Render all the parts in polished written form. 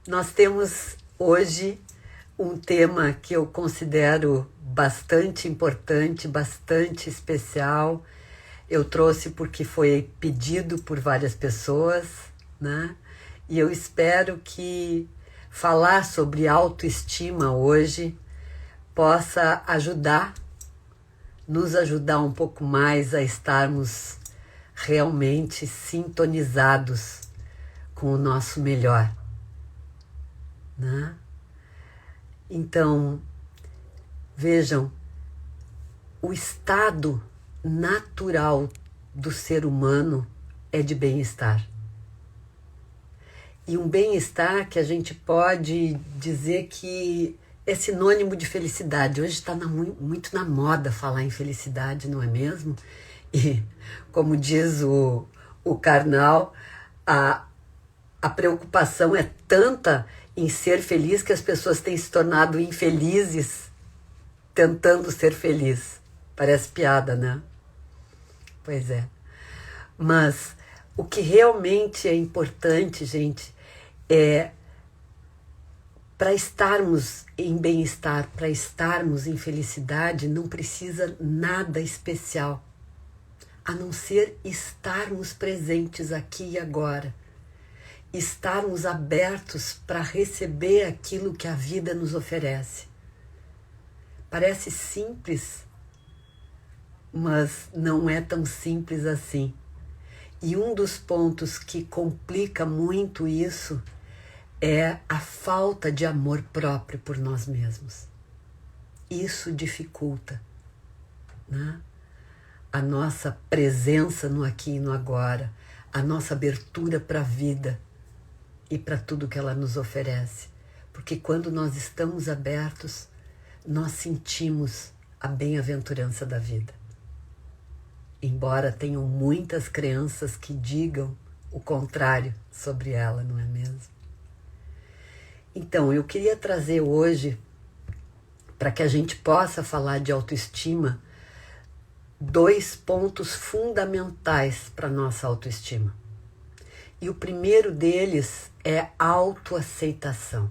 Nós temos hoje um tema que eu considero bastante importante, bastante especial. Eu trouxe porque foi pedido por várias pessoas, né? E eu espero que falar sobre autoestima hoje possa nos ajudar um pouco mais a estarmos realmente sintonizados com o nosso melhor, né? Então, vejam, o estado natural do ser humano é de bem-estar. E um bem-estar que a gente pode dizer que é sinônimo de felicidade. Hoje está muito na moda falar em felicidade, não é mesmo? E, como diz o Karnal, a preocupação é tanta em ser feliz que as pessoas têm se tornado infelizes tentando ser feliz. Parece piada, né? Pois é. Mas o que realmente é importante, gente, é para estarmos em bem-estar, para estarmos em felicidade, não precisa nada especial, a não ser estarmos presentes aqui e agora, estarmos abertos para receber aquilo que a vida nos oferece. Parece simples, mas não é tão simples assim. E um dos pontos que complica muito isso é a falta de amor próprio por nós mesmos. Isso dificulta, né? A nossa presença no aqui e no agora, a nossa abertura para a vida e para tudo que ela nos oferece. Porque quando nós estamos abertos, nós sentimos a bem-aventurança da vida. Embora tenham muitas crenças que digam o contrário sobre ela, não é mesmo? Então, eu queria trazer hoje, para que a gente possa falar de autoestima, 2 pontos fundamentais para a nossa autoestima. E o primeiro deles é autoaceitação.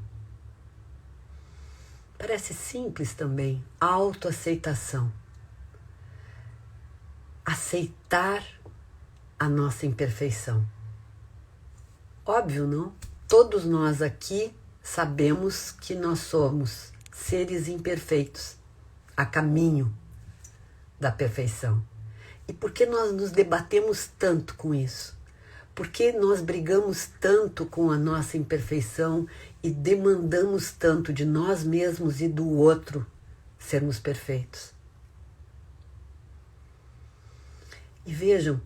Parece simples também, autoaceitação. Aceitar a nossa imperfeição. Óbvio, não? Todos nós aqui sabemos que nós somos seres imperfeitos, a caminho da perfeição. E por que nós nos debatemos tanto com isso? Por que nós brigamos tanto com a nossa imperfeição e demandamos tanto de nós mesmos e do outro sermos perfeitos? E vejam,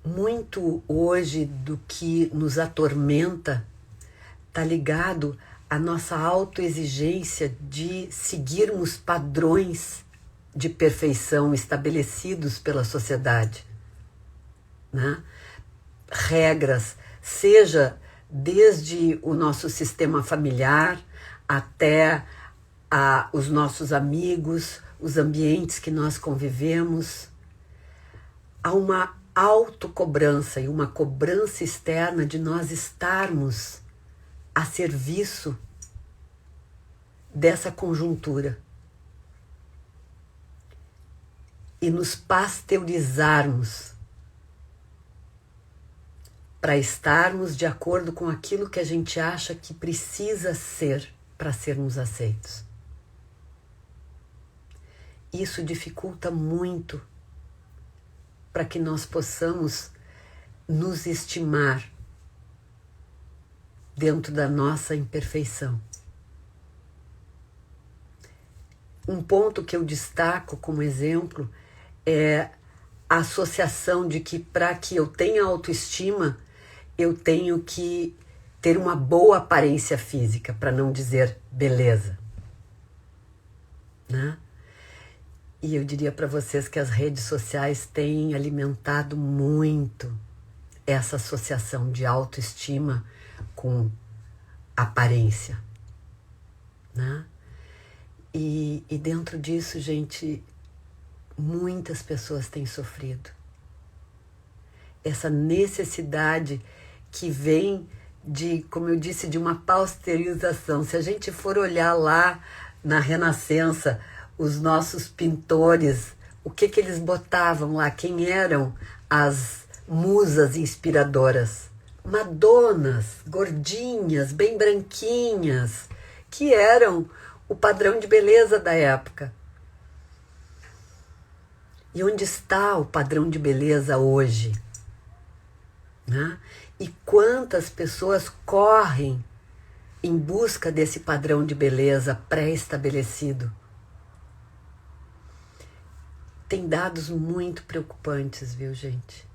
muito hoje do que nos atormenta está ligado à nossa autoexigência de seguirmos padrões de perfeição estabelecidos pela sociedade, né? Regras, seja desde o nosso sistema familiar até os nossos amigos, os ambientes que nós convivemos. Há uma autocobrança e uma cobrança externa de nós estarmos a serviço dessa conjuntura e nos pasteurizarmos para estarmos de acordo com aquilo que a gente acha que precisa ser para sermos aceitos. Isso dificulta muito para que nós possamos nos estimar dentro da nossa imperfeição. Um ponto que eu destaco como exemplo é a associação de que para que eu tenha autoestima, eu tenho que ter uma boa aparência física, para não dizer beleza, né? E eu diria para vocês que as redes sociais têm alimentado muito essa associação de autoestima com aparência, né? E dentro disso, gente, muitas pessoas têm sofrido. Essa necessidade que vem como eu disse, de uma pasteurização. Se a gente for olhar lá na Renascença, os nossos pintores, o que eles botavam lá? Quem eram as musas inspiradoras? Madonas, gordinhas, bem branquinhas, que eram o padrão de beleza da época. E onde está o padrão de beleza hoje? Né? E quantas pessoas correm em busca desse padrão de beleza pré-estabelecido? Tem dados muito preocupantes, viu, gente?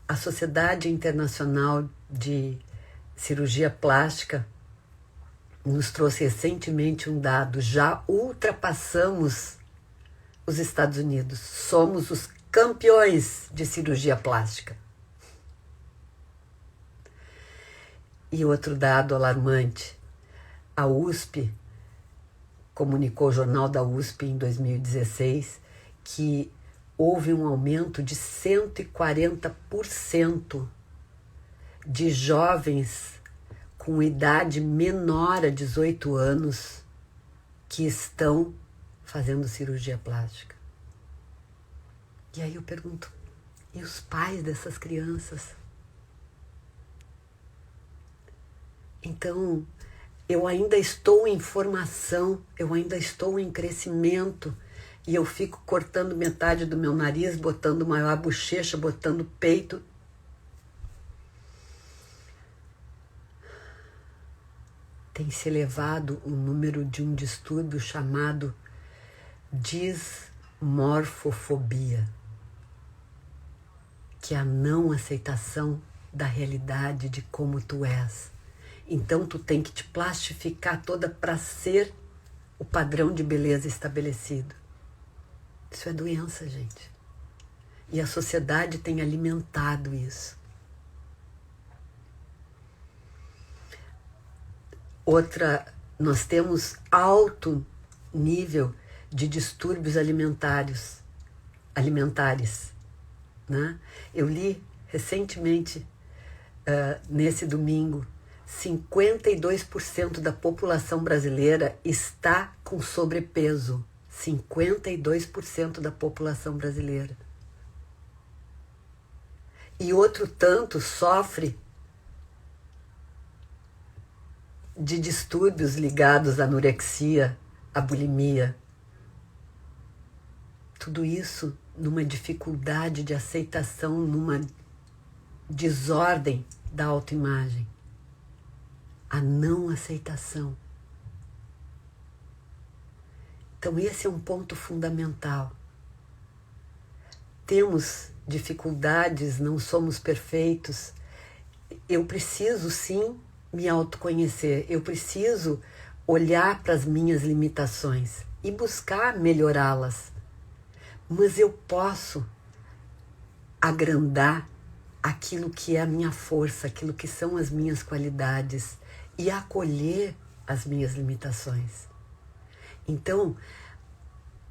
A Sociedade Internacional de Cirurgia Plástica nos trouxe recentemente um dado. Já ultrapassamos os Estados Unidos. Somos os campeões de cirurgia plástica. E outro dado alarmante. A USP comunicou, o jornal da USP em 2016, que houve um aumento de 140% de jovens com idade menor a 18 anos que estão fazendo cirurgia plástica. E aí eu pergunto, e os pais dessas crianças? Então, eu ainda estou em formação, eu ainda estou em crescimento, e eu fico cortando metade do meu nariz, botando maior bochecha, botando peito. Tem se elevado o número de um distúrbio chamado dismorfofobia, que é a não aceitação da realidade de como tu és. Então tu tem que te plastificar toda para ser o padrão de beleza estabelecido. Isso é doença, gente. E a sociedade tem alimentado isso. Outra, nós temos alto nível de distúrbios alimentares, né? Eu li recentemente, nesse domingo, 52% da população brasileira está com sobrepeso. 52% da população brasileira. E outro tanto sofre de distúrbios ligados à anorexia, à bulimia. Tudo isso numa dificuldade de aceitação, numa desordem da autoimagem. A não aceitação. Então esse é um ponto fundamental. Temos dificuldades, não somos perfeitos. Eu preciso sim me autoconhecer, eu preciso olhar para as minhas limitações e buscar melhorá-las. Mas eu posso agrandar aquilo que é a minha força, aquilo que são as minhas qualidades e acolher as minhas limitações. Então,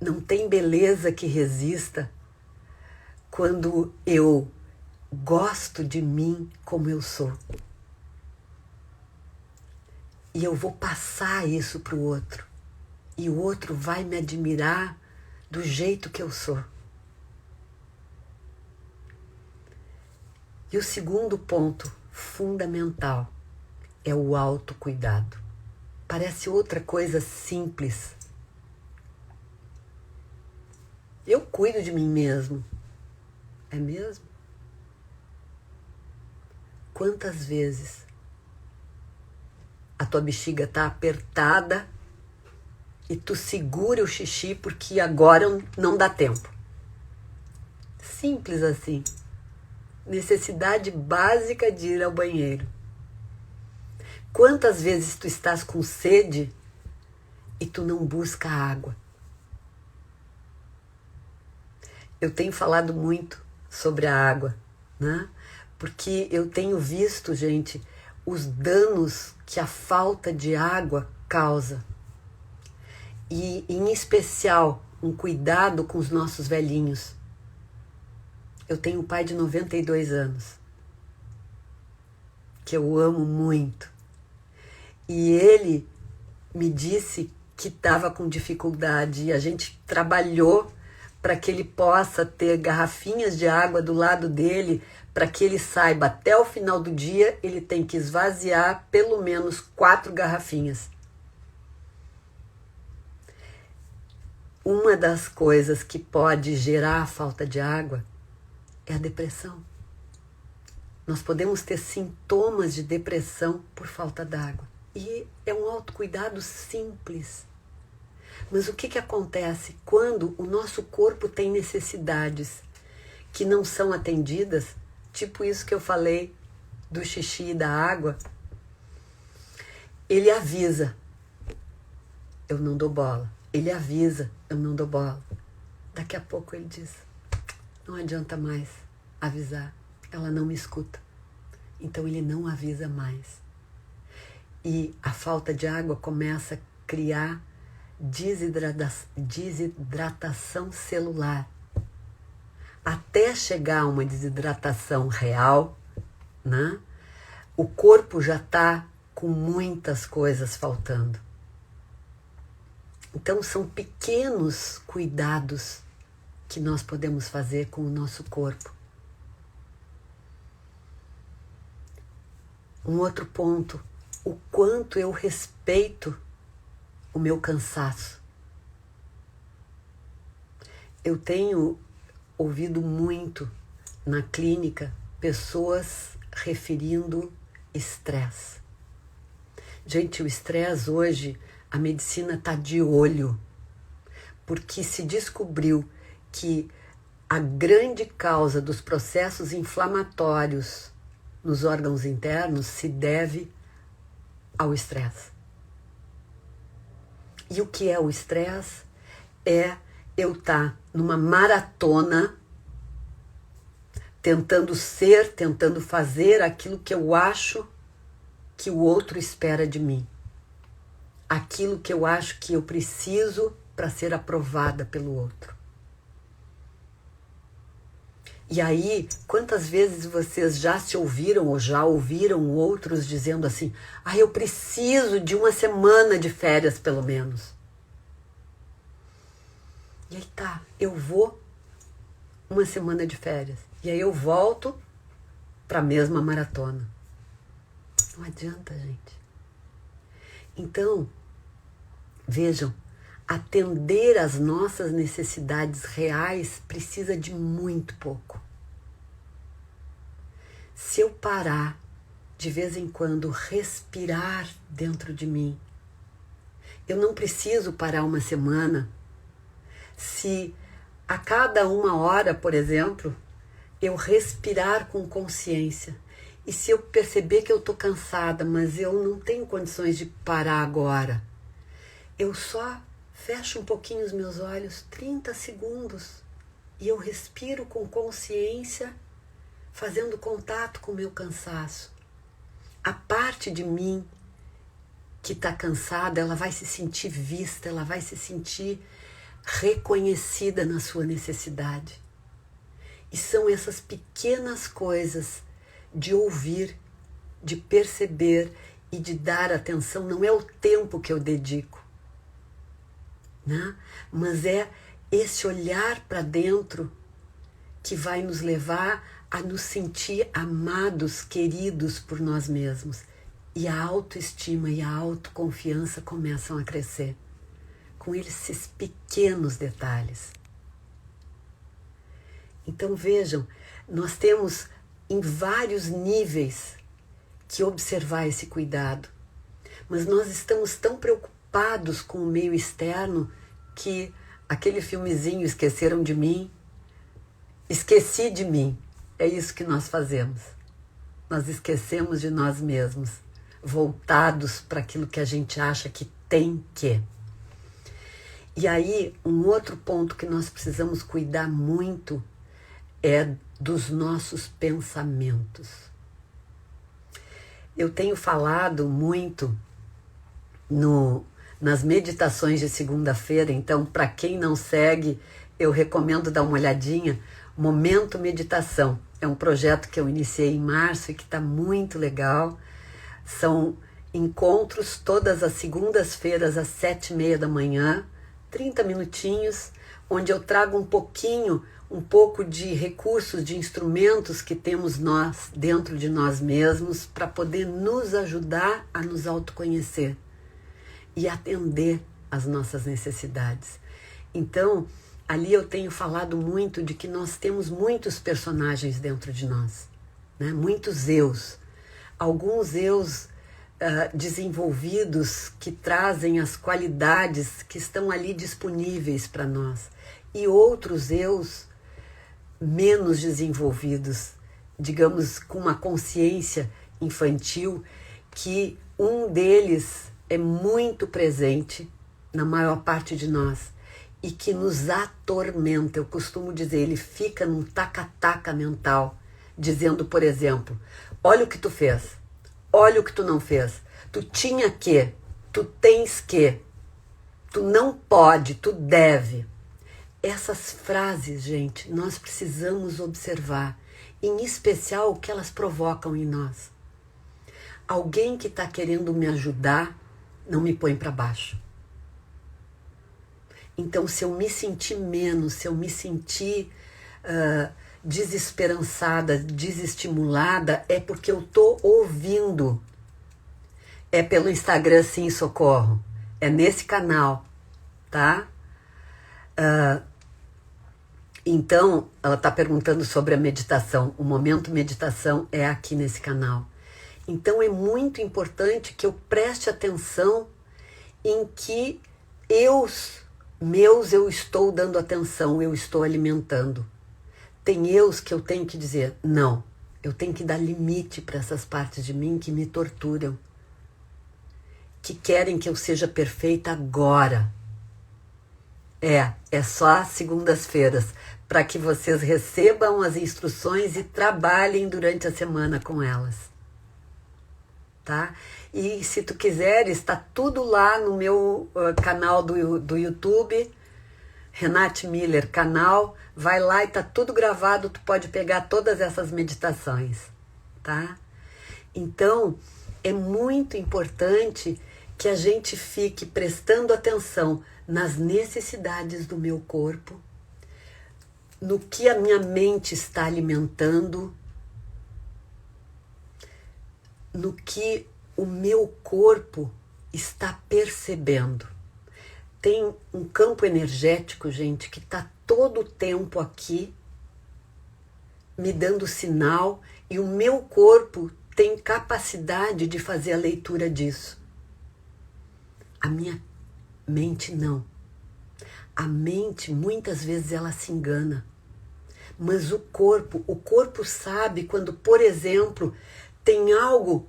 não tem beleza que resista quando eu gosto de mim como eu sou. E eu vou passar isso para o outro. E o outro vai me admirar do jeito que eu sou. E o segundo ponto fundamental é o autocuidado. Parece outra coisa simples. Eu cuido de mim mesmo. É mesmo? Quantas vezes a tua bexiga está apertada e tu segura o xixi porque agora não dá tempo? Simples assim. Necessidade básica de ir ao banheiro. Quantas vezes tu estás com sede e tu não busca água? Eu tenho falado muito sobre a água, né? Porque eu tenho visto, gente, os danos que a falta de água causa. E, em especial, um cuidado com os nossos velhinhos. Eu tenho um pai de 92 anos, que eu amo muito. E ele me disse que estava com dificuldade e a gente trabalhou para que ele possa ter garrafinhas de água do lado dele, para que ele saiba até o final do dia ele tem que esvaziar pelo menos 4 garrafinhas. Uma das coisas que pode gerar a falta de água é a depressão. Nós podemos ter sintomas de depressão por falta d'água. E é um autocuidado simples. Mas o que acontece quando o nosso corpo tem necessidades que não são atendidas? Tipo isso que eu falei do xixi e da água. Ele avisa, eu não dou bola. Ele avisa, eu não dou bola. Daqui a pouco ele diz, não adianta mais avisar, ela não me escuta. Então ele não avisa mais. E a falta de água começa a criar desidratação celular. Até chegar a uma desidratação real, né? O corpo já está com muitas coisas faltando. Então são pequenos cuidados que nós podemos fazer com o nosso corpo. Um outro ponto, o quanto eu respeito o meu cansaço. Eu tenho ouvido muito na clínica pessoas referindo estresse. Gente, o estresse hoje, a medicina está de olho, porque se descobriu que a grande causa dos processos inflamatórios nos órgãos internos se deve ao estresse. E o que é o estresse? É eu estar numa maratona tentando fazer aquilo que eu acho que o outro espera de mim. Aquilo que eu acho que eu preciso para ser aprovada pelo outro. E aí, quantas vezes vocês já se ouviram ou já ouviram outros dizendo assim, eu preciso de uma semana de férias pelo menos. E aí tá, eu vou uma semana de férias. E aí eu volto para a mesma maratona. Não adianta, gente. Então, vejam, atender às nossas necessidades reais precisa de muito pouco. Se eu parar de vez em quando, respirar dentro de mim, eu não preciso parar uma semana. Se a cada 1 hora, por exemplo, eu respirar com consciência, e se eu perceber que eu estou cansada, mas eu não tenho condições de parar agora, eu só fecho um pouquinho os meus olhos, 30 segundos, e eu respiro com consciência, fazendo contato com o meu cansaço. A parte de mim que está cansada, ela vai se sentir vista, ela vai se sentir reconhecida na sua necessidade. E são essas pequenas coisas de ouvir, de perceber e de dar atenção. Não é o tempo que eu dedico, né? Mas é esse olhar para dentro que vai nos levar a nos sentir amados, queridos por nós mesmos. E a autoestima e a autoconfiança começam a crescer com esses pequenos detalhes. Então vejam, nós temos em vários níveis que observar esse cuidado, mas nós estamos tão preocupados com o meio externo que aquele filmezinho Esqueceram de Mim, esqueci de mim, é isso que nós fazemos. Nós esquecemos de nós mesmos, voltados para aquilo que a gente acha que tem que. E aí, um outro ponto que nós precisamos cuidar muito é dos nossos pensamentos. Eu tenho falado muito nas meditações de segunda-feira, então, para quem não segue, eu recomendo dar uma olhadinha, Momento Meditação. É um projeto que eu iniciei em março e que está muito legal. São encontros todas as segundas-feiras às 7h30 da manhã, 30 minutinhos, onde eu trago um pouco de recursos, de instrumentos que temos nós dentro de nós mesmos para poder nos ajudar a nos autoconhecer e atender às nossas necessidades. Então, ali eu tenho falado muito de que nós temos muitos personagens dentro de nós, né? Muitos eus. Alguns eus desenvolvidos que trazem as qualidades que estão ali disponíveis para nós. E outros eus menos desenvolvidos, digamos, com uma consciência infantil, que um deles é muito presente na maior parte de nós e que nos atormenta. Eu costumo dizer, ele fica num taca-taca mental, dizendo, por exemplo, olha o que tu fez, olha o que tu não fez, tu tinha que, tu tens que, tu não pode, tu deve. Essas frases, gente, nós precisamos observar, em especial o que elas provocam em nós. Alguém que está querendo me ajudar não me põe para baixo. Então, se eu me sentir menos, se eu me sentir desesperançada, desestimulada, é porque eu estou ouvindo. É pelo Instagram, sim, socorro. É nesse canal, tá? Então, ela está perguntando sobre a meditação. O Momento Meditação é aqui nesse canal. Então, é muito importante que eu preste atenção em que eu estou dando atenção, eu estou alimentando. Tem eus que eu tenho que dizer, não, eu tenho que dar limite para essas partes de mim que me torturam, que querem que eu seja perfeita agora. É só segundas-feiras, para que vocês recebam as instruções e trabalhem durante a semana com elas. Tá? E se tu quiseres, está tudo lá no meu canal do YouTube, Renate Miller canal, vai lá e está tudo gravado, tu pode pegar todas essas meditações, tá? Então, é muito importante que a gente fique prestando atenção nas necessidades do meu corpo, no que a minha mente está alimentando, no que o meu corpo está percebendo. Tem um campo energético, gente, que está todo o tempo aqui me dando sinal e o meu corpo tem capacidade de fazer a leitura disso. A minha mente não. A mente, muitas vezes, ela se engana. Mas o corpo sabe quando, por exemplo, tem algo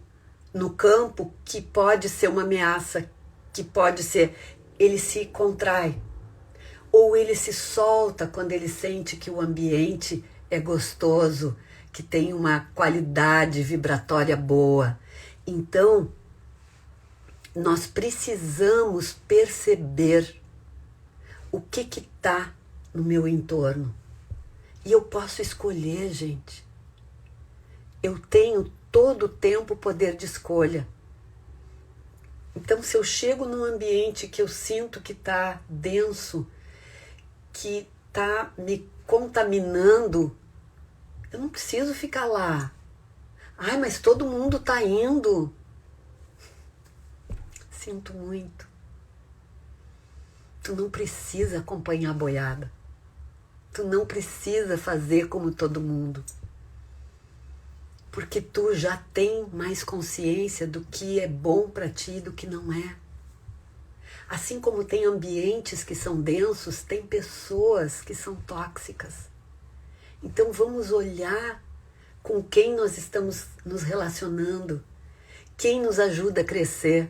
no campo que pode ser uma ameaça, que pode ser, ele se contrai. Ou ele se solta quando ele sente que o ambiente é gostoso, que tem uma qualidade vibratória boa. Então, nós precisamos perceber o que está no meu entorno. E eu posso escolher, gente. Eu tenho todo o tempo poder de escolha. Então, se eu chego num ambiente que eu sinto que está denso, que está me contaminando, eu não preciso ficar lá. Ai, mas todo mundo está indo. Sinto muito. Tu não precisa acompanhar a boiada. Tu não precisa fazer como todo mundo. Porque tu já tem mais consciência do que é bom para ti e do que não é. Assim como tem ambientes que são densos, tem pessoas que são tóxicas. Então vamos olhar com quem nós estamos nos relacionando, quem nos ajuda a crescer.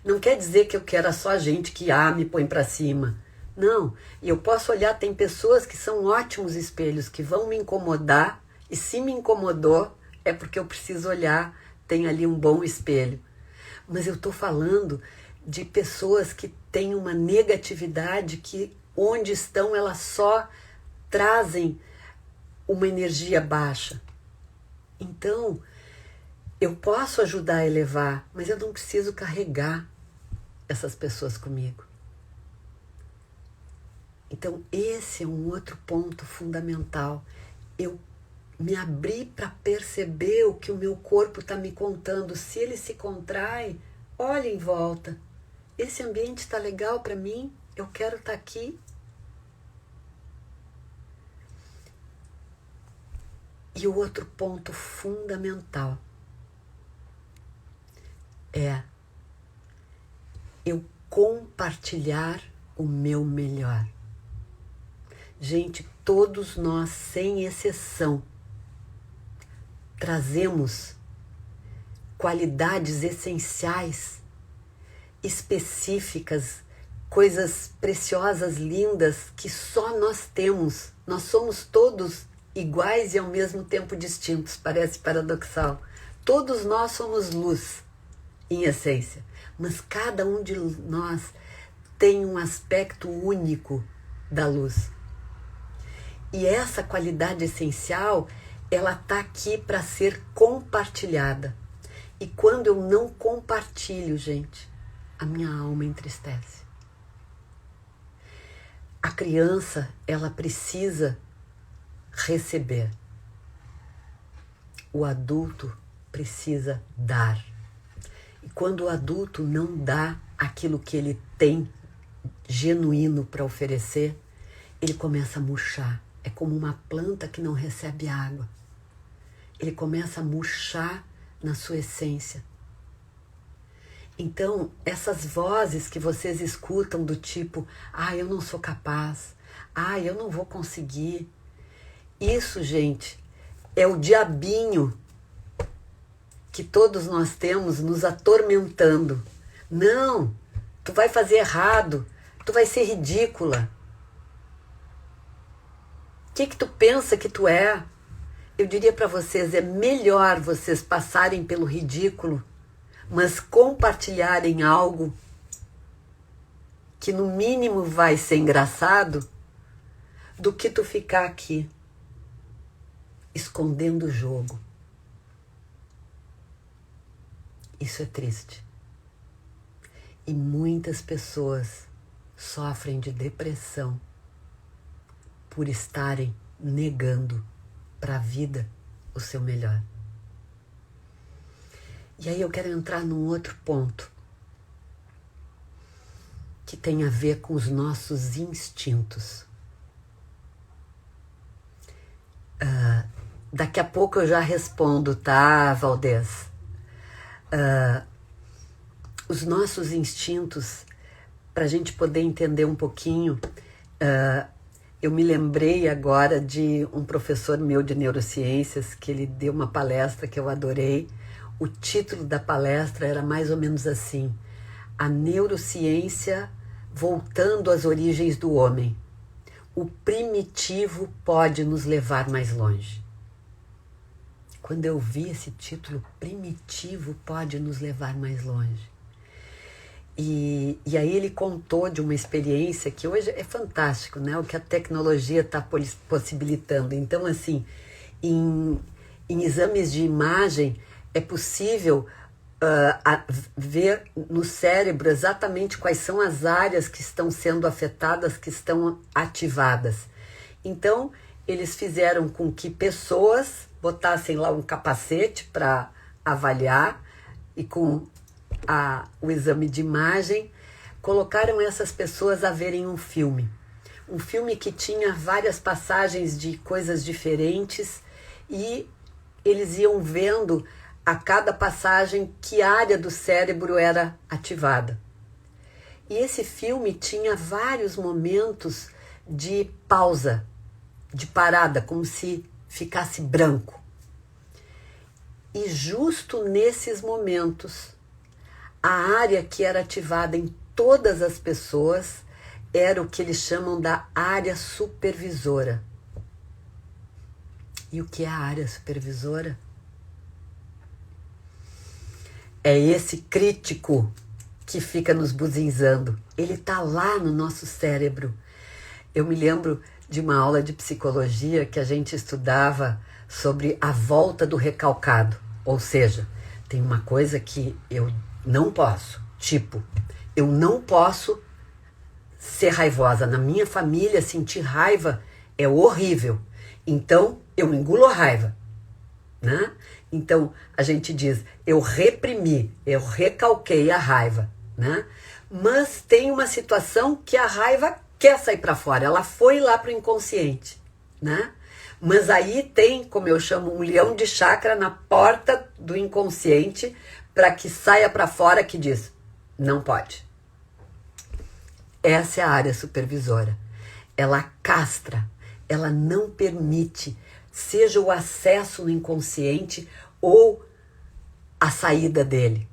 Não quer dizer que eu quero só gente que me põe para cima. Não, e eu posso olhar, tem pessoas que são ótimos espelhos, que vão me incomodar, e se me incomodou, é porque eu preciso olhar, tem ali um bom espelho. Mas eu estou falando de pessoas que têm uma negatividade que onde estão elas só trazem uma energia baixa. Então, eu posso ajudar a elevar, mas eu não preciso carregar essas pessoas comigo. Então, esse é um outro ponto fundamental. Eu me abrir para perceber o que o meu corpo está me contando. Se ele se contrai, olha em volta. Esse ambiente está legal para mim? Eu quero estar aqui? E o outro ponto fundamental é eu compartilhar o meu melhor. Gente, todos nós, sem exceção, trazemos qualidades essenciais, específicas, coisas preciosas, lindas, que só nós temos. Nós somos todos iguais e ao mesmo tempo distintos, parece paradoxal. Todos nós somos luz, em essência, mas cada um de nós tem um aspecto único da luz. E essa qualidade essencial, ela está aqui para ser compartilhada. E quando eu não compartilho, gente, a minha alma entristece. A criança, ela precisa receber. O adulto precisa dar. E quando o adulto não dá aquilo que ele tem genuíno para oferecer, ele começa a murchar. É como uma planta que não recebe água. Ele começa a murchar na sua essência. Então, essas vozes que vocês escutam do tipo, eu não sou capaz, eu não vou conseguir. Isso, gente, é o diabinho que todos nós temos nos atormentando. Não, tu vai fazer errado, tu vai ser ridícula. O que tu pensa que tu é? Eu diria para vocês, é melhor vocês passarem pelo ridículo, mas compartilharem algo que no mínimo vai ser engraçado, do que tu ficar aqui escondendo o jogo. Isso é triste. E muitas pessoas sofrem de depressão por estarem negando para a vida o seu melhor. E aí eu quero entrar num outro ponto que tem a ver com os nossos instintos. Daqui a pouco eu já respondo, tá, Valdez? Os nossos instintos, para a gente poder entender um pouquinho, eu me lembrei agora de um professor meu de neurociências, que ele deu uma palestra que eu adorei. O título da palestra era mais ou menos assim: A neurociência voltando às origens do homem. O primitivo pode nos levar mais longe. Quando eu vi esse título, primitivo pode nos levar mais longe. E aí ele contou de uma experiência que hoje é fantástico, né? O que a tecnologia está possibilitando. Então, assim, em exames de imagem, é possível ver no cérebro exatamente quais são as áreas que estão sendo afetadas, que estão ativadas. Então, eles fizeram com que pessoas botassem lá um capacete para avaliar e com o exame de imagem, colocaram essas pessoas a verem um filme que tinha várias passagens de coisas diferentes e eles iam vendo a cada passagem que área do cérebro era ativada. E esse filme tinha vários momentos de pausa, de parada, como se ficasse branco. E justo nesses momentos, a área que era ativada em todas as pessoas era o que eles chamam da área supervisora. E o que é a área supervisora? É esse crítico que fica nos buzinzando. Ele está lá no nosso cérebro. Eu me lembro de uma aula de psicologia que a gente estudava sobre a volta do recalcado. Ou seja, tem uma coisa que eu não posso, tipo, eu não posso ser raivosa. Na minha família, sentir raiva é horrível. Então, eu engulo a raiva, né? Então, a gente diz, eu reprimi, eu recalquei a raiva, né? Mas tem uma situação que a raiva quer sair para fora, ela foi lá para o inconsciente, né? Mas aí tem, como eu chamo, um leão de chakra na porta do inconsciente para que saia para fora, que diz, não pode. Essa é a área supervisora. Ela castra, ela não permite, seja o acesso no inconsciente ou a saída dele.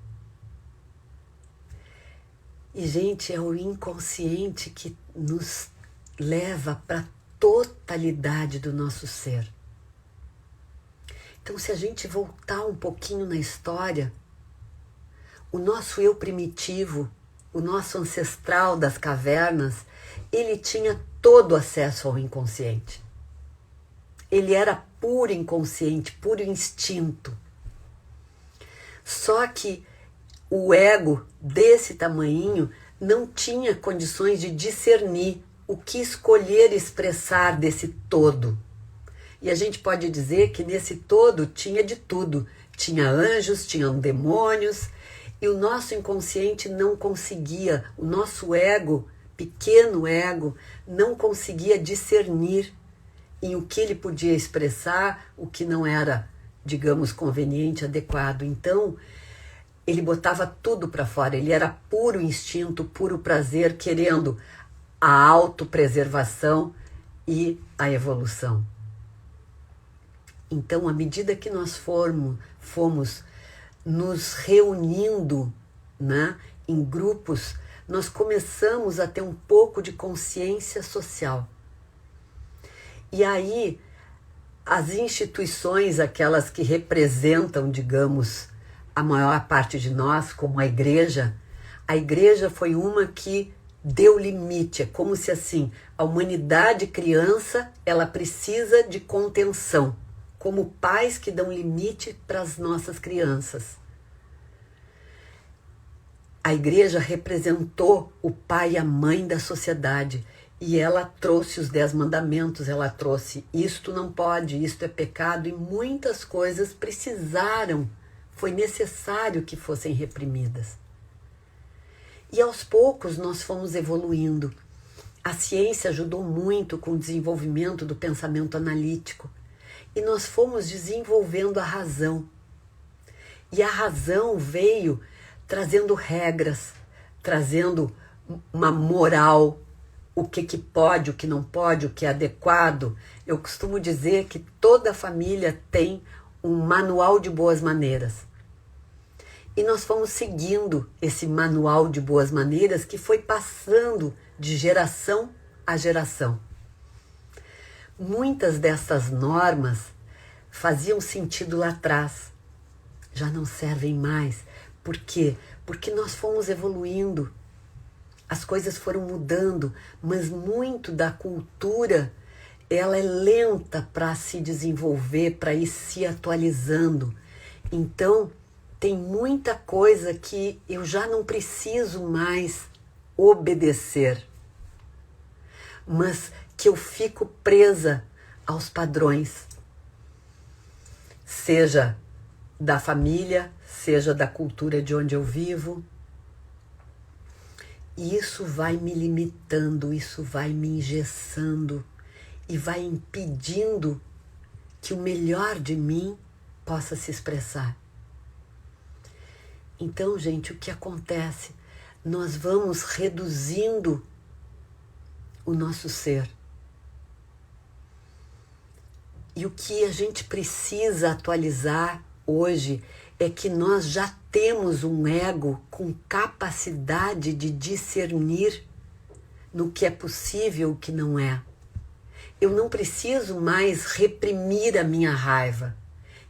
E, gente, é o inconsciente que nos leva para a totalidade do nosso ser. Então, se a gente voltar um pouquinho na história, o nosso eu primitivo, o nosso ancestral das cavernas, ele tinha todo acesso ao inconsciente. Ele era puro inconsciente, puro instinto. Só que o ego desse tamanhinho não tinha condições de discernir o que escolher expressar desse todo. E a gente pode dizer que nesse todo tinha de tudo. Tinha anjos, tinham demônios, e o nosso inconsciente não conseguia, o nosso ego, pequeno ego, não conseguia discernir em o que ele podia expressar, o que não era, digamos, conveniente, adequado. Então, ele botava tudo para fora, ele era puro instinto, puro prazer, querendo a autopreservação e a evolução. Então, à medida que nós fomos nos reunindo, né, em grupos, nós começamos a ter um pouco de consciência social. E aí, as instituições, aquelas que representam, digamos, a maior parte de nós, como a igreja foi uma que deu limite. É como se, assim, a humanidade criança, ela precisa de contenção, como pais que dão limite para as nossas crianças. A igreja representou o pai e a mãe da sociedade, e ela trouxe os 10 mandamentos, ela trouxe isto não pode, isto é pecado, e muitas coisas precisaram, foi necessário que fossem reprimidas. E aos poucos nós fomos evoluindo. A ciência ajudou muito com o desenvolvimento do pensamento analítico, e nós fomos desenvolvendo a razão. E a razão veio trazendo regras, trazendo uma moral, o que pode, o que não pode, o que é adequado. Eu costumo dizer que toda família tem um manual de boas maneiras. E nós fomos seguindo esse manual de boas maneiras que foi passando de geração a geração. Muitas dessas normas faziam sentido lá atrás, já não servem mais. Por quê? Porque nós fomos evoluindo, as coisas foram mudando, mas muito da cultura, ela é lenta para se desenvolver, para ir se atualizando. Então, tem muita coisa que eu já não preciso mais obedecer, mas que eu fico presa aos padrões, seja da família, seja da cultura de onde eu vivo. E isso vai me limitando, isso vai me engessando e vai impedindo que o melhor de mim possa se expressar. Então, gente, o que acontece? Nós vamos reduzindo o nosso ser. E o que a gente precisa atualizar hoje é que nós já temos um ego com capacidade de discernir no que é possível e o que não é. Eu não preciso mais reprimir a minha raiva.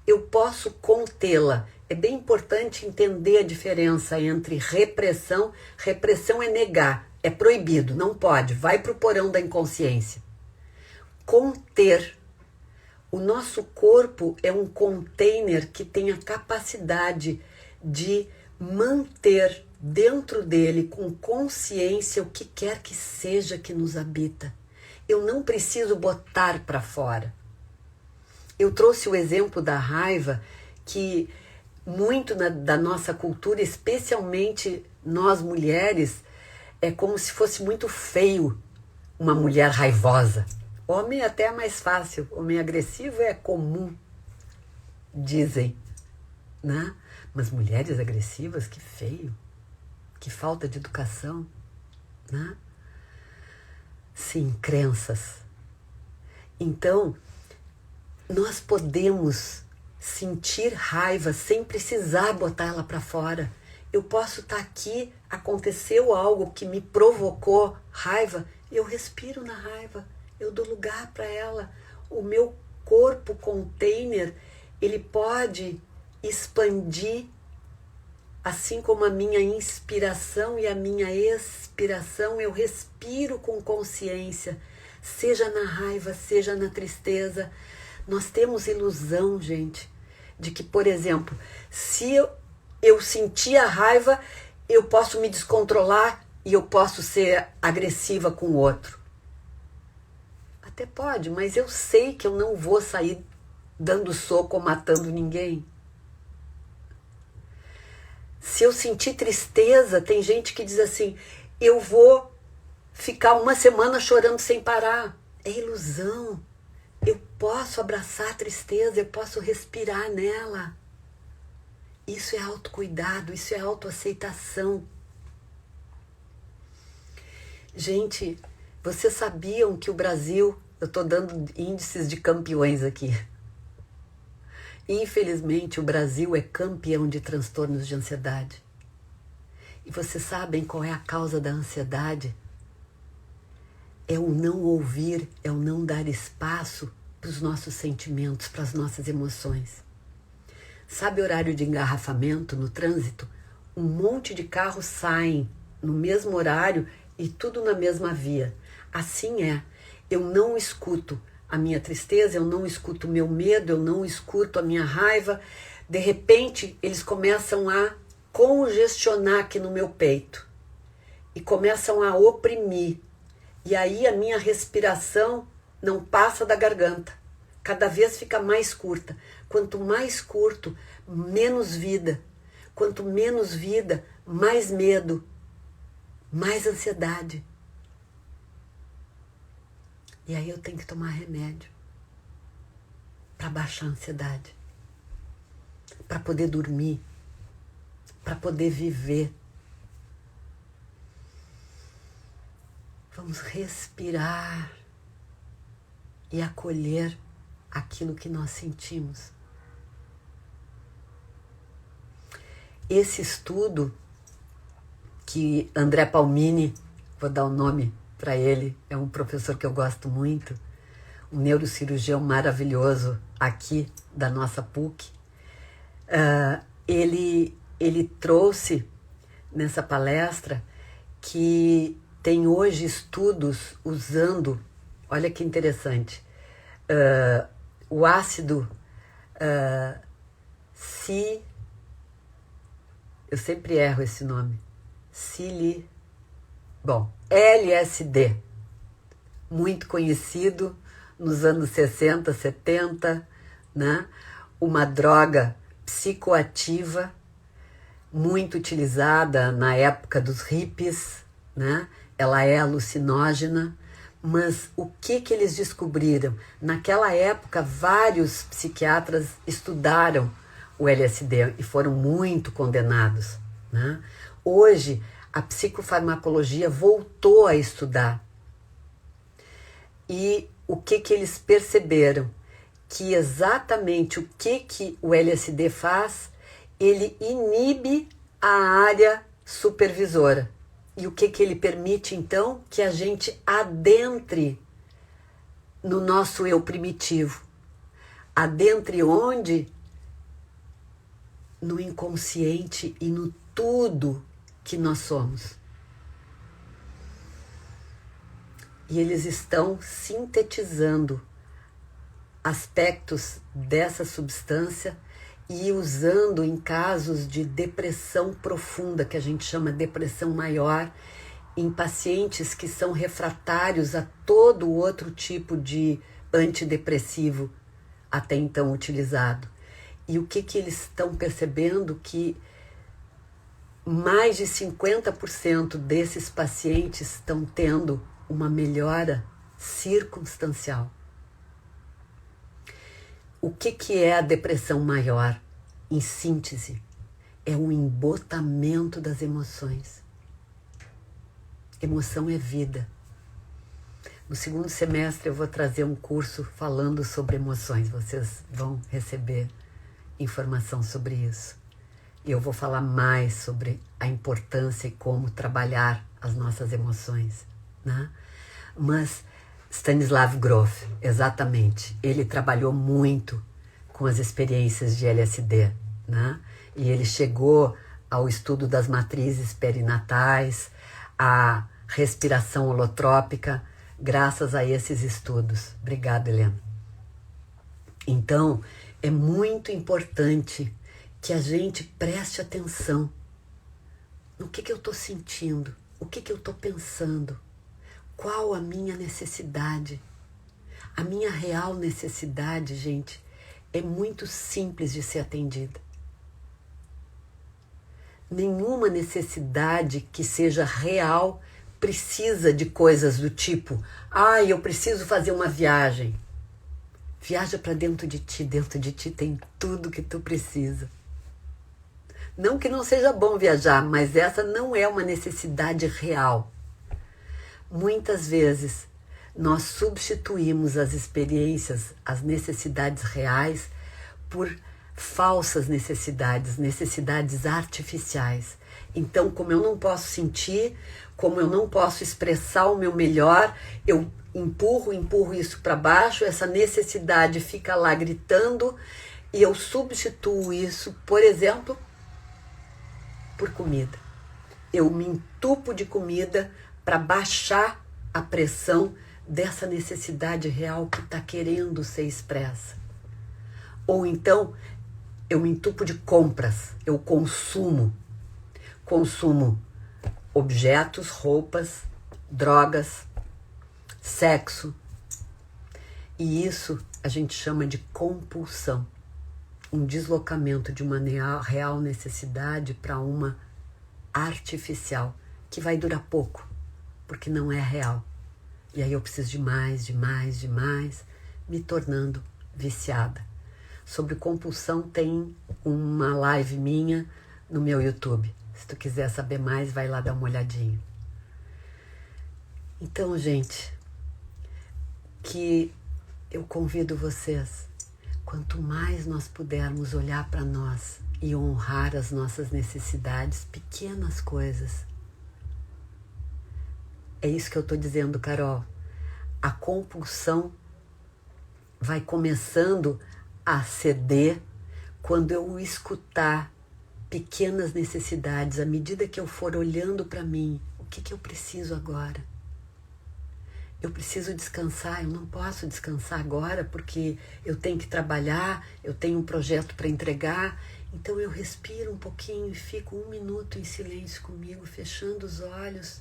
Eu posso contê-la. É bem importante entender a diferença entre repressão. Repressão é negar, é proibido, não pode, vai para o porão da inconsciência. conter. O nosso corpo é um container que tem a capacidade de manter dentro dele, com consciência, o que quer que seja que nos habita. Eu não preciso botar para fora. Eu trouxe o exemplo da raiva, que muito da nossa cultura, especialmente nós mulheres, é como se fosse muito feio uma mulher raivosa. Homem até é mais fácil, homem agressivo é comum, dizem, né? Mas mulheres agressivas, que feio, que falta de educação, né? Sim, crenças. Então, nós podemos sentir raiva sem precisar botar ela para fora. Eu posso estar aqui, aconteceu algo que me provocou raiva, eu respiro na raiva, eu dou lugar para ela. O meu corpo container, ele pode expandir, assim como a minha inspiração e a minha expiração, eu respiro com consciência, seja na raiva, seja na tristeza. Nós temos ilusão, gente, de que, por exemplo, se eu sentir a raiva, eu posso me descontrolar e eu posso ser agressiva com o outro. Até pode, mas eu sei que eu não vou sair dando soco ou matando ninguém. Se eu sentir tristeza, tem gente que diz assim, eu vou ficar uma semana chorando sem parar. É ilusão. Eu posso abraçar a tristeza, eu posso respirar nela. Isso é autocuidado, isso é autoaceitação. Gente, vocês sabiam que o Brasil, eu estou dando índices de campeões aqui. Infelizmente, o Brasil é campeão de transtornos de ansiedade. E vocês sabem qual é a causa da ansiedade? É o não ouvir, é o não dar espaço para os nossos sentimentos, para as nossas emoções. Sabe o horário de engarrafamento no trânsito? Um monte de carros saem no mesmo horário e tudo na mesma via. Assim é, eu não escuto a minha tristeza, eu não escuto o meu medo, eu não escuto a minha raiva. De repente, eles começam a congestionar aqui no meu peito e começam a oprimir. E aí a minha respiração não passa da garganta. Cada vez fica mais curta. Quanto mais curto, menos vida. Quanto menos vida, mais medo, mais ansiedade. E aí eu tenho que tomar remédio para baixar a ansiedade, para poder dormir, para poder viver. Vamos respirar e acolher aquilo que nós sentimos. Esse estudo que André Palmini, vou dar o nome para ele, é um professor que eu gosto muito, um neurocirurgião maravilhoso aqui da nossa PUC, ele trouxe nessa palestra que tem hoje estudos usando, olha que interessante, o ácido eu sempre erro esse nome, LSD, muito conhecido nos anos 60, 70, né? Uma droga psicoativa, muito utilizada na época dos hippies, né? Ela é alucinógena, mas o que eles descobriram? Naquela época, vários psiquiatras estudaram o LSD e foram muito condenados, né? Hoje, a psicofarmacologia voltou a estudar. E o que eles perceberam? Que exatamente o que o LSD faz, ele inibe a área supervisora. E o que ele permite, então? Que a gente adentre no nosso eu primitivo. Adentre onde? No inconsciente e no tudo que nós somos. e eles estão sintetizando aspectos dessa substância e usando em casos de depressão profunda, que a gente chama depressão maior, em pacientes que são refratários a todo outro tipo de antidepressivo até então utilizado. E o que eles estão percebendo? Que mais de 50% desses pacientes estão tendo uma melhora circunstancial. O que é a depressão maior? Em síntese, é um embotamento das emoções. Emoção é vida. No segundo semestre eu vou trazer um curso falando sobre emoções. Vocês vão receber informação sobre isso. E eu vou falar mais sobre a importância e como trabalhar as nossas emoções, né? Mas Stanislav Grof, exatamente, ele trabalhou muito com as experiências de LSD, né? E ele chegou ao estudo das matrizes perinatais, à respiração holotrópica, graças a esses estudos. Obrigada, Helena. Então, é muito importante que a gente preste atenção no que eu estou sentindo, o que eu estou pensando, qual a minha necessidade. A minha real necessidade, gente, é muito simples de ser atendida. Nenhuma necessidade que seja real precisa de coisas do tipo: eu preciso fazer uma viagem. Viaja para dentro de ti tem tudo que tu precisa. Não que não seja bom viajar, mas essa não é uma necessidade real. Muitas vezes nós substituímos as experiências, as necessidades reais, por falsas necessidades, necessidades artificiais. Então, como eu não posso sentir, como eu não posso expressar o meu melhor, eu empurro isso para baixo, essa necessidade fica lá gritando e eu substituo isso, por exemplo, por comida. Eu me entupo de comida para baixar a pressão dessa necessidade real que está querendo ser expressa. Ou então, eu me entupo de compras, eu consumo objetos, roupas, drogas, sexo. E isso a gente chama de compulsão. Um deslocamento de uma real necessidade para uma artificial, que vai durar pouco, porque não é real. E aí eu preciso de mais, me tornando viciada. Sobre compulsão tem uma live minha no meu YouTube. Se tu quiser saber mais, vai lá dar uma olhadinha. Então, gente, que eu convido vocês, quanto mais nós pudermos olhar para nós e honrar as nossas necessidades, pequenas coisas. É isso que eu estou dizendo, Carol. A compulsão vai começando a ceder quando eu escutar pequenas necessidades, à medida que eu for olhando para mim. O que eu preciso agora? Eu preciso descansar, eu não posso descansar agora porque eu tenho que trabalhar, eu tenho um projeto para entregar. Então eu respiro um pouquinho e fico 1 minuto em silêncio comigo, fechando os olhos,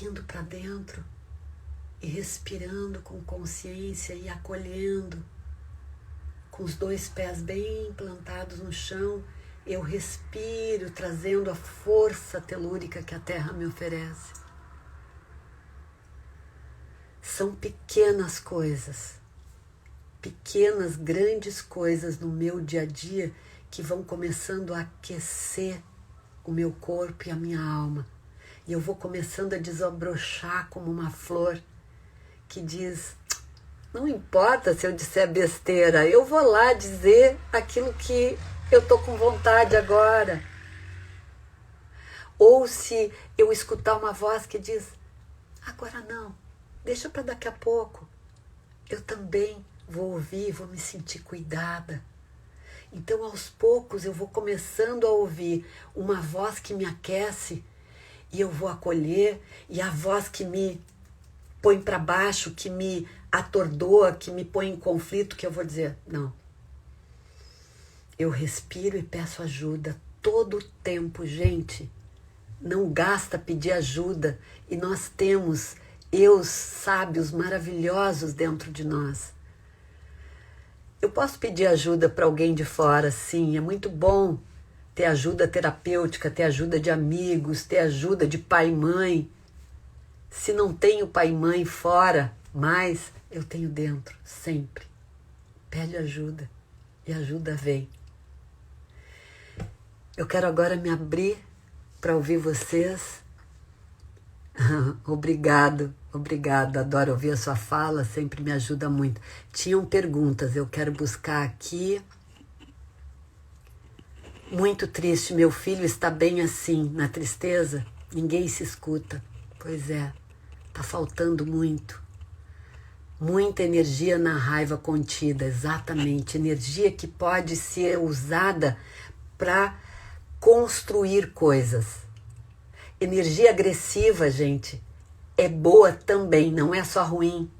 indo para dentro e respirando com consciência e acolhendo. Com os 2 pés bem plantados no chão, eu respiro, trazendo a força telúrica que a Terra me oferece. São pequenas coisas, pequenas, grandes coisas no meu dia a dia que vão começando a aquecer o meu corpo e a minha alma. E eu vou começando a desabrochar como uma flor que diz: não importa se eu disser besteira, eu vou lá dizer aquilo que eu estou com vontade agora. Ou se eu escutar uma voz que diz: agora não, deixa para daqui a pouco. Eu também vou ouvir, vou me sentir cuidada. Então, aos poucos, eu vou começando a ouvir uma voz que me aquece e eu vou acolher, e a voz que me põe para baixo, que me atordoa, que me põe em conflito, que eu vou dizer, não. Eu respiro e peço ajuda todo o tempo, gente. Não gasta pedir ajuda. E nós temos eus sábios maravilhosos dentro de nós. Eu posso pedir ajuda para alguém de fora, sim. É muito bom ter ajuda terapêutica, ter ajuda de amigos, ter ajuda de pai e mãe. Se não tenho pai e mãe fora, mas eu tenho dentro, sempre. Pede ajuda e a ajuda vem. Eu quero agora me abrir para ouvir vocês. Obrigado, adoro ouvir a sua fala, sempre me ajuda muito. Tinham perguntas, eu quero buscar aqui. Muito triste, meu filho está bem assim, na tristeza, ninguém se escuta. Pois é, tá faltando muito. Muita energia na raiva contida, exatamente. Energia que pode ser usada para construir coisas. Energia agressiva, gente, é boa também, não é só ruim.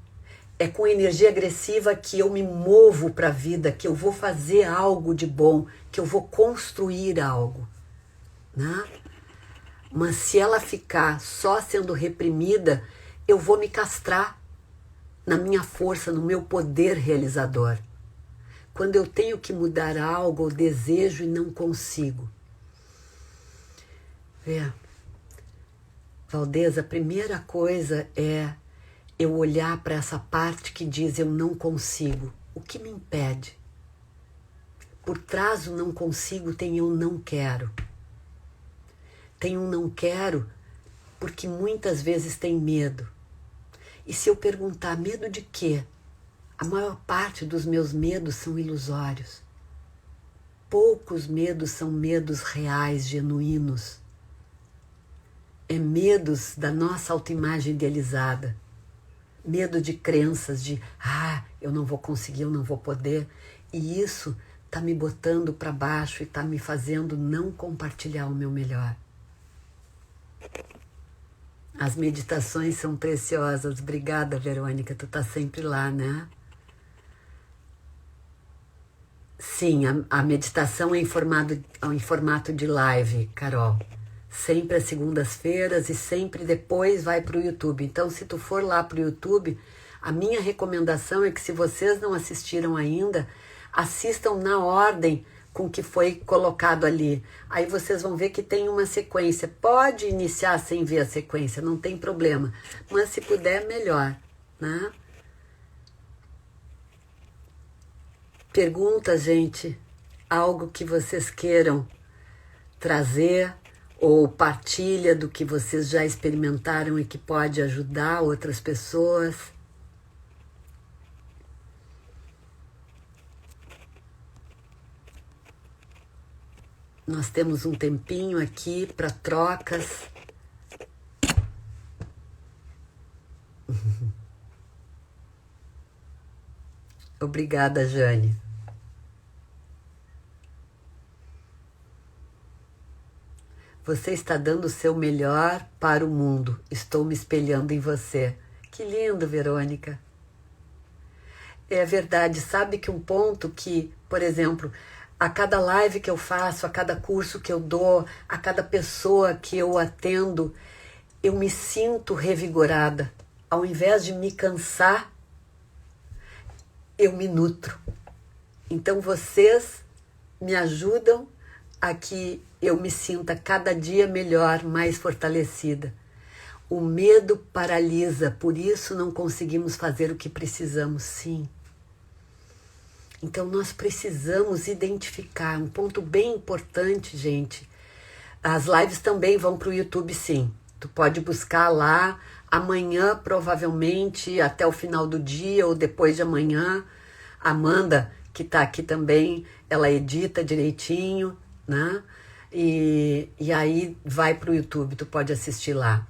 É com energia agressiva que eu me movo para a vida, que eu vou fazer algo de bom, que eu vou construir algo, né? Mas se ela ficar só sendo reprimida, eu vou me castrar na minha força, no meu poder realizador. Quando eu tenho que mudar algo, eu desejo e não consigo. Valdez, a primeira coisa é eu olhar para essa parte que diz eu não consigo. O que me impede? Por trás do não consigo tem eu não quero. Tem um não quero porque muitas vezes tem medo. E se eu perguntar medo de quê? A maior parte dos meus medos são ilusórios. Poucos medos são medos reais, genuínos. É medos da nossa autoimagem idealizada. Medo de crenças, de eu não vou conseguir, eu não vou poder. E isso está me botando para baixo e está me fazendo não compartilhar o meu melhor. As meditações são preciosas. Obrigada, Verônica, tu tá sempre lá, né? Sim, a meditação é em formato de live, Carol. Sempre às segundas-feiras e sempre depois vai para o YouTube. Então, se tu for lá para o YouTube, a minha recomendação é que se vocês não assistiram ainda, assistam na ordem com que foi colocado ali. Aí vocês vão ver que tem uma sequência. Pode iniciar sem ver a sequência, não tem problema. Mas se puder, melhor, né? Pergunta, gente, algo que vocês queiram trazer ou partilha do que vocês já experimentaram e que pode ajudar outras pessoas. Nós temos um tempinho aqui para trocas. Obrigada, Jane. Você está dando o seu melhor para o mundo. Estou me espelhando em você. Que lindo, Verônica. É verdade. Sabe que um ponto que, por exemplo, a cada live que eu faço, a cada curso que eu dou, a cada pessoa que eu atendo, eu me sinto revigorada. Ao invés de me cansar, eu me nutro. Então vocês me ajudam a que eu me sinta cada dia melhor, mais fortalecida. O medo paralisa, por isso não conseguimos fazer o que precisamos, sim. Então nós precisamos identificar um ponto bem importante, gente. As lives também vão para o YouTube, sim. Tu pode buscar lá, amanhã provavelmente, até o final do dia ou depois de amanhã. A Amanda, que está aqui também, ela edita direitinho, né? E aí vai para o YouTube, tu pode assistir lá.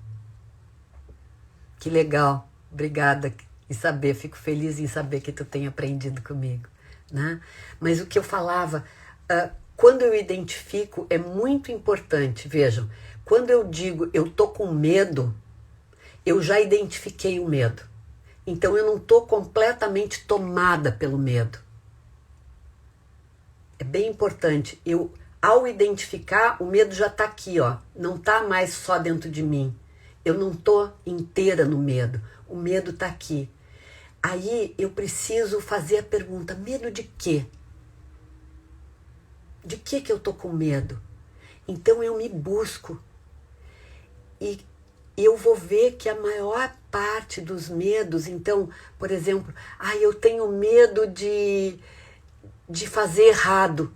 Que legal, obrigada em saber, fico feliz em saber que tu tem aprendido comigo, né? Mas o que eu falava, quando eu identifico, é muito importante, vejam, quando eu digo eu tô com medo, eu já identifiquei o medo. Então eu não estou completamente tomada pelo medo. É bem importante. Ao identificar, o medo já está aqui, ó. Não está mais só dentro de mim. Eu não estou inteira no medo. O medo está aqui. Aí eu preciso fazer a pergunta: medo de quê? De que eu estou com medo? Então eu me busco. E eu vou ver que a maior parte dos medos, então, por exemplo, eu tenho medo de fazer errado.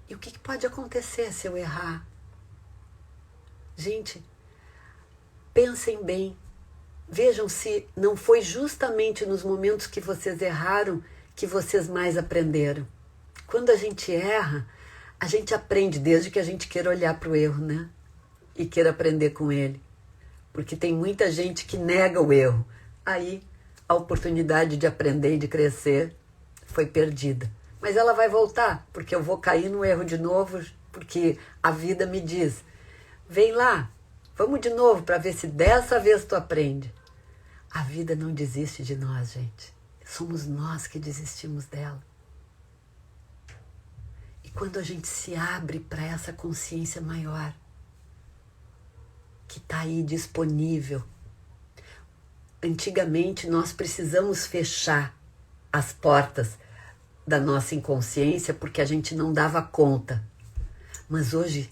E o que pode acontecer se eu errar? Gente, pensem bem. Vejam se não foi justamente nos momentos que vocês erraram que vocês mais aprenderam. Quando a gente erra, a gente aprende desde que a gente queira olhar para o erro, né? E queira aprender com ele. Porque tem muita gente que nega o erro. Aí a oportunidade de aprender e de crescer foi perdida. Mas ela vai voltar, porque eu vou cair no erro de novo, porque a vida me diz: vem lá, vamos de novo para ver se dessa vez tu aprende. A vida não desiste de nós, gente. Somos nós que desistimos dela. E quando a gente se abre para essa consciência maior, que está aí disponível. Antigamente nós precisamos fechar as portas da nossa inconsciência porque a gente não dava conta. Mas hoje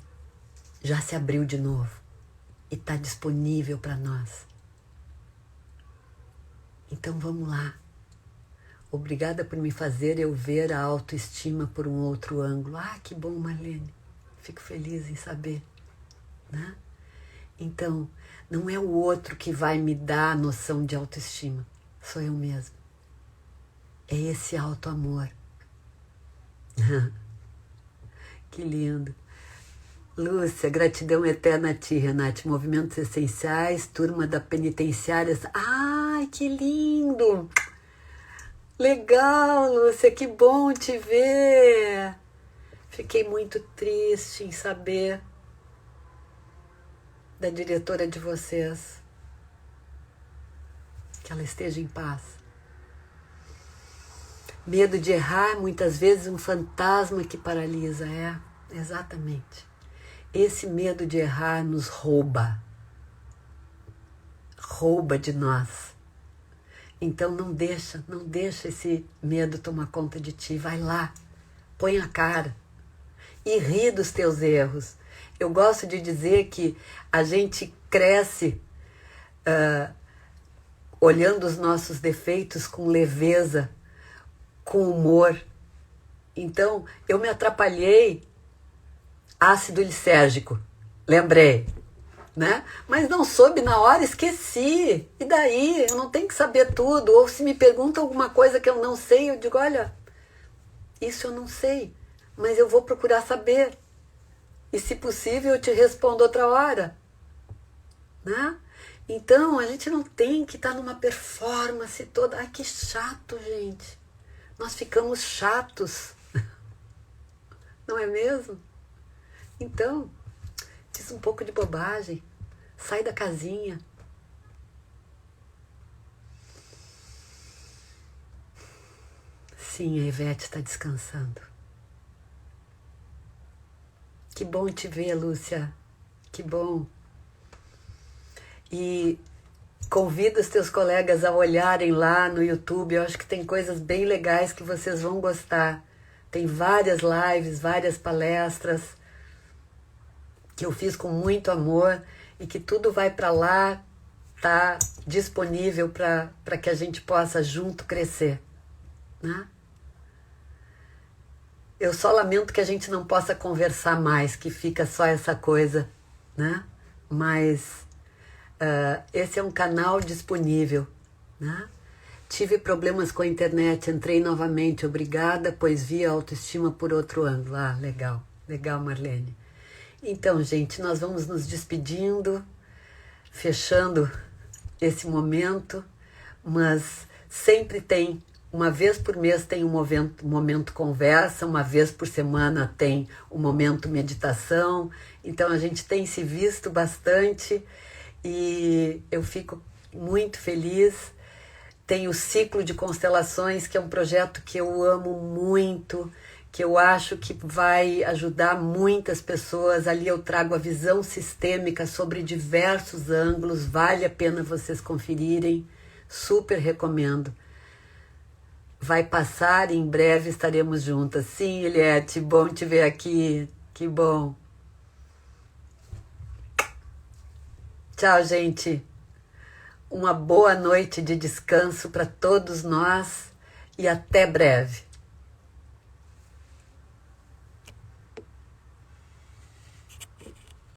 já se abriu de novo e está disponível para nós. Então vamos lá. Obrigada por me fazer eu ver a autoestima por um outro ângulo. Que bom, Marlene. Fico feliz em saber, né? Então, não é o outro que vai me dar a noção de autoestima. Sou eu mesmo. É esse autoamor. Que lindo. Lúcia, gratidão eterna a ti, Renate. Movimentos Essenciais, turma da Penitenciária. Ai, que lindo! Legal, Lúcia, que bom te ver. Fiquei muito triste em saber da diretora de vocês. Que ela esteja em paz. Medo de errar, muitas vezes um fantasma que paralisa. Exatamente. Esse medo de errar nos rouba. Rouba de nós. Então não deixa esse medo tomar conta de ti. Vai lá, põe a cara e ri dos teus erros. Eu gosto de dizer que a gente cresce olhando os nossos defeitos com leveza, com humor. Então, eu me atrapalhei, ácido lisérgico, lembrei, né? Mas não soube na hora, esqueci. E daí? Eu não tenho que saber tudo. Ou se me pergunta alguma coisa que eu não sei, eu digo: olha, isso eu não sei, mas eu vou procurar saber. E se possível eu te respondo outra hora, né? Então a gente não tem que estar numa performance toda. Ai, que chato, gente. Nós ficamos chatos. Não é mesmo? Então, diz um pouco de bobagem. Sai da casinha. Sim, a Ivete está descansando. Que bom te ver, Lúcia. Que bom. E convida os teus colegas a olharem lá no YouTube. Eu acho que tem coisas bem legais que vocês vão gostar. Tem várias lives, várias palestras que eu fiz com muito amor e que tudo vai para lá, tá disponível para que a gente possa junto crescer, né? Eu só lamento que a gente não possa conversar mais, que fica só essa coisa, né? Mas esse é um canal disponível, né? Tive problemas com a internet, entrei novamente, obrigada, pois vi a autoestima por outro ângulo. Legal, legal, Marlene. Então, gente, nós vamos nos despedindo, fechando esse momento, mas sempre tem, uma vez por mês tem um momento conversa, uma vez por semana tem um momento meditação, então a gente tem se visto bastante e eu fico muito feliz. Tem o Ciclo de Constelações, que é um projeto que eu amo muito, que eu acho que vai ajudar muitas pessoas. Ali eu trago a visão sistêmica sobre diversos ângulos, vale a pena vocês conferirem, super recomendo. Vai passar e em breve estaremos juntas. Sim, Eliette, bom te ver aqui, que bom. Tchau, gente. Uma boa noite de descanso para todos nós e até breve.